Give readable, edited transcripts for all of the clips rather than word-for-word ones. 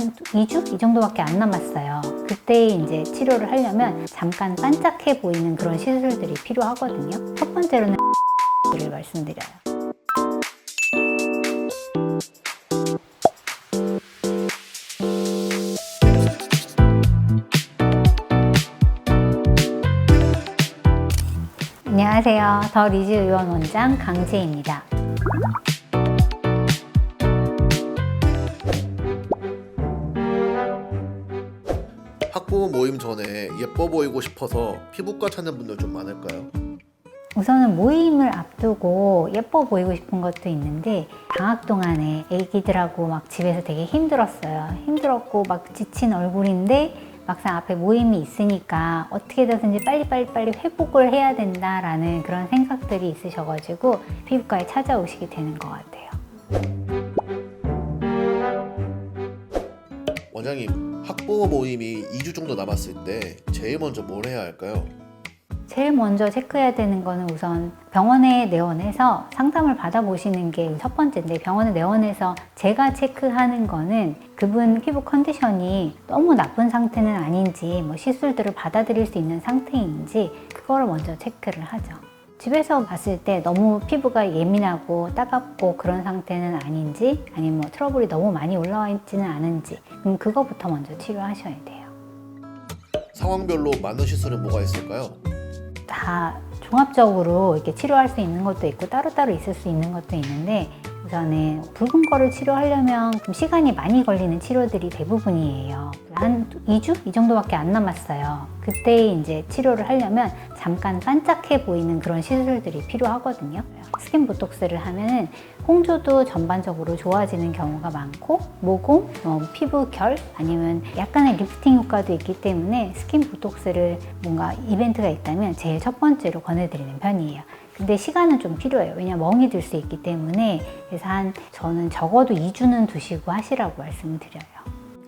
한 2주? 이 정도밖에 안 남았어요. 그때 이제 치료를 하려면 잠깐 반짝해 보이는 그런 시술들이 필요하거든요. 첫 번째로는 를 말씀드려요. 안녕하세요. 더 리즈 의원 원장 강지혜입니다. 학부모 모임 전에 예뻐 보이고 싶어서 피부과 찾는 분들 좀 많을까요? 우선은 모임을 앞두고 예뻐 보이고 싶은 것도 있는데, 방학 동안에 애기들하고 막 집에서 되게 힘들었어요. 힘들었고 막 지친 얼굴인데 막상 앞에 모임이 있으니까 어떻게 해서든지 빨리 회복을 해야 된다라는 그런 생각들이 있으셔가지고 피부과에 찾아오시게 되는 것 같아요. 원장님, 학부모 모임이 2주 정도 남았을 때 제일 먼저 뭘 해야 할까요? 제일 먼저 체크해야 되는 거는 우선 병원에 내원해서 상담을 받아보시는 게 첫 번째인데, 병원에 내원해서 제가 체크하는 거는 그분 피부 컨디션이 너무 나쁜 상태는 아닌지, 뭐 시술들을 받아들일 수 있는 상태인지 그거를 먼저 체크를 하죠. 집에서 봤을 때 너무 피부가 예민하고 따갑고 그런 상태는 아닌지, 아니면 뭐 트러블이 너무 많이 올라와 있지는 않은지, 그거부터 먼저 치료하셔야 돼요. 상황별로 맞는 시술은 뭐가 있을까요? 다 종합적으로 이렇게 치료할 수 있는 것도 있고 따로따로 있을 수 있는 것도 있는데, 우선은 붉은 거를 치료하려면 좀 시간이 많이 걸리는 치료들이 대부분이에요. 한 2주? 이 정도밖에 안 남았어요. 그때 이제 치료를 하려면 잠깐 반짝해 보이는 그런 시술들이 필요하거든요. 스킨 보톡스를 하면은 홍조도 전반적으로 좋아지는 경우가 많고, 모공, 피부 결, 아니면 약간의 리프팅 효과도 있기 때문에 스킨 보톡스를 뭔가 이벤트가 있다면 제일 첫 번째로 권해드리는 편이에요. 근데 시간은 좀 필요해요. 왜냐면 멍이 들 수 있기 때문에. 그래서 저는 적어도 2주는 두시고 하시라고 말씀을 드려요.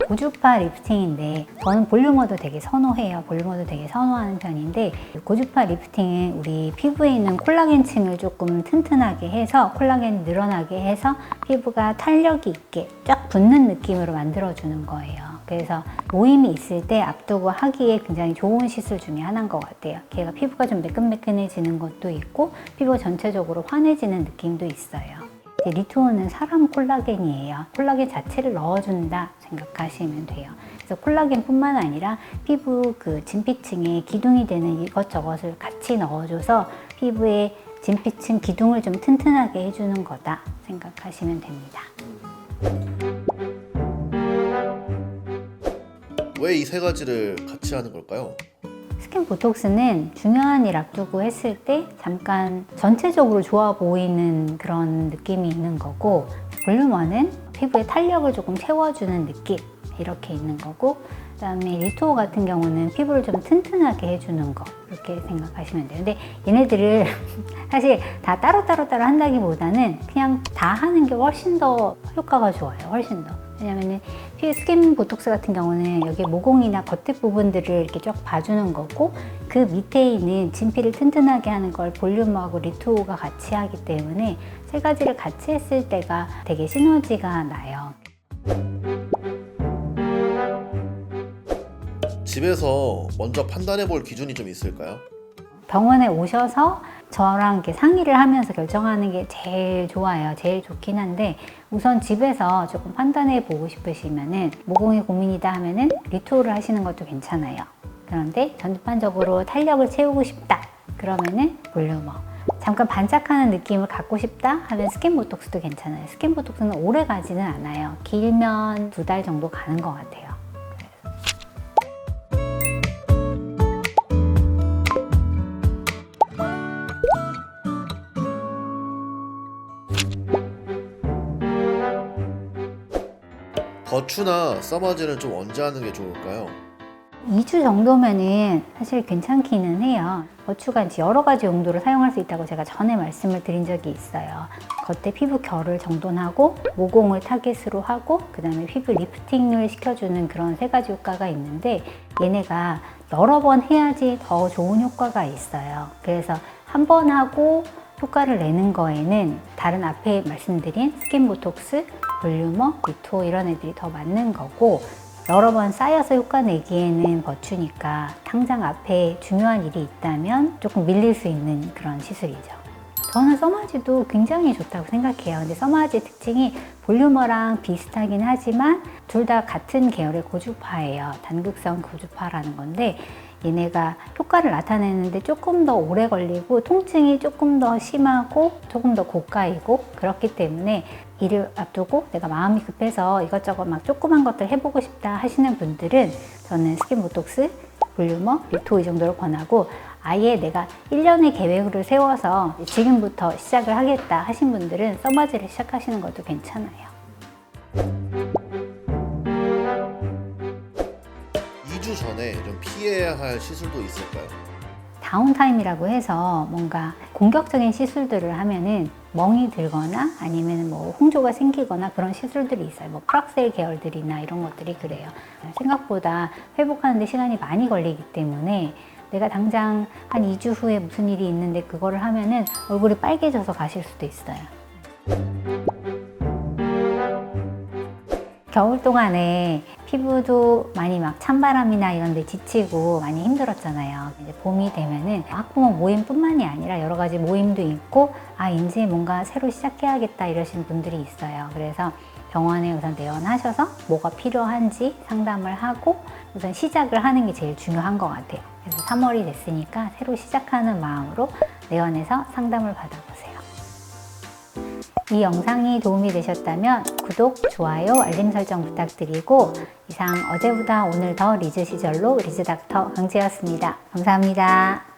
고주파 리프팅인데, 저는 볼륨어도 되게 선호해요. 볼륨어도 되게 선호하는 편인데, 고주파 리프팅은 우리 피부에 있는 콜라겐층을 조금 튼튼하게 해서, 콜라겐이 늘어나게 해서 피부가 탄력이 있게 쫙 붙는 느낌으로 만들어주는 거예요. 그래서 모임이 있을 때 앞두고 하기에 굉장히 좋은 시술 중에 하나인 것 같아요. 걔가 피부가 좀 매끈매끈해지는 것도 있고, 피부 전체적으로 환해지는 느낌도 있어요. 리투어는 사람 콜라겐이에요. 콜라겐 자체를 넣어준다 생각하시면 돼요. 그래서 콜라겐뿐만 아니라 피부 그 진피층에 기둥이 되는 이것저것을 같이 넣어줘서 피부의 진피층 기둥을 좀 튼튼하게 해주는 거다 생각하시면 됩니다. 왜 이 세 가지를 같이 하는 걸까요? 스킨 보톡스는 중요한 일 앞두고 했을 때 잠깐 전체적으로 좋아 보이는 그런 느낌이 있는 거고, 볼륨원은 피부에 탄력을 조금 채워주는 느낌 이렇게 있는 거고, 그 다음에 리투어 같은 경우는 피부를 좀 튼튼하게 해주는 거, 이렇게 생각하시면 돼요. 근데 얘네들을 사실 다 따로따로 한다기보다는 그냥 다 하는 게 훨씬 더 효과가 좋아요. 훨씬 더. 왜냐면은 스킨 보톡스 같은 경우는 여기 모공이나 겉에 부분들을 이렇게 쫙 봐주는 거고, 그 밑에 있는 진피를 튼튼하게 하는 걸 볼륨하고 리투어가 같이 하기 때문에 세 가지를 같이 했을 때가 되게 시너지가 나요. 집에서 먼저 판단해 볼 기준이 좀 있을까요? 병원에 오셔서 저랑 이렇게 상의를 하면서 결정하는 게 제일 좋아요. 제일 좋긴 한데, 우선 집에서 조금 판단해 보고 싶으시면은, 모공이 고민이다 하면은 리투어를 하시는 것도 괜찮아요. 그런데 전반적으로 탄력을 채우고 싶다 그러면은 볼륨어. 잠깐 반짝하는 느낌을 갖고 싶다 하면 스킨 보톡스도 괜찮아요. 스킨 보톡스는 오래 가지는 않아요. 길면 2달 정도 가는 것 같아요. 거추나 써마지는 좀 언제 하는 게 좋을까요? 2주 정도면은 사실 괜찮기는 해요. 거추가 이제 여러 가지 용도로 사용할 수 있다고 제가 전에 말씀을 드린 적이 있어요. 겉에 피부 결을 정돈하고, 모공을 타겟으로 하고, 그 다음에 피부 리프팅을 시켜주는 그런 세 가지 효과가 있는데, 얘네가 여러 번 해야지 더 좋은 효과가 있어요. 그래서 한 번 하고 효과를 내는 거에는 다른 앞에 말씀드린 스킨 보톡스, 볼륨업, 리토 이런 애들이 더 맞는 거고, 여러 번 쌓여서 효과 내기에는 버추니까 당장 앞에 중요한 일이 있다면 조금 밀릴 수 있는 그런 시술이죠. 저는 써마지도 굉장히 좋다고 생각해요. 근데 써마지의 특징이 볼륨어랑 비슷하긴 하지만 둘 다 같은 계열의 고주파예요. 단극성 고주파라는 건데, 얘네가 효과를 나타내는데 조금 더 오래 걸리고 통증이 조금 더 심하고 조금 더 고가이고, 그렇기 때문에 일을 앞두고 내가 마음이 급해서 이것저것 막 조그만 것들 해보고 싶다 하시는 분들은 저는 스킨 보톡스, 볼륨업, 리토 이 정도를 권하고, 아예 내가 1년의 계획을 세워서 지금부터 시작을 하겠다 하신 분들은 써마지를 시작하시는 것도 괜찮아요. 2주 전에 좀 피해야 할 시술도 있을까요? 다운타임이라고 해서 뭔가 공격적인 시술들을 하면은 멍이 들거나 아니면 뭐 홍조가 생기거나 그런 시술들이 있어요. 뭐 프락셀 계열들이나 이런 것들이 그래요. 생각보다 회복하는데 시간이 많이 걸리기 때문에 내가 당장 한 2주 후에 무슨 일이 있는데 그거를 하면은 얼굴이 빨개져서 가실 수도 있어요. 겨울 동안에 피부도 많이 막 찬바람이나 이런 데 지치고 많이 힘들었잖아요. 이제 봄이 되면은 학부모 모임뿐만이 아니라 여러 가지 모임도 있고, 아, 이제 뭔가 새로 시작해야겠다 이러시는 분들이 있어요. 그래서 병원에 우선 내원하셔서 뭐가 필요한지 상담을 하고 우선 시작을 하는 게 제일 중요한 것 같아요. 그래서 3월이 됐으니까 새로 시작하는 마음으로 내원해서 상담을 받아보세요. 이 영상이 도움이 되셨다면 구독, 좋아요, 알림 설정 부탁드리고, 이상 어제보다 오늘 더 리즈 시절로 리즈닥터 강지였습니다. 감사합니다.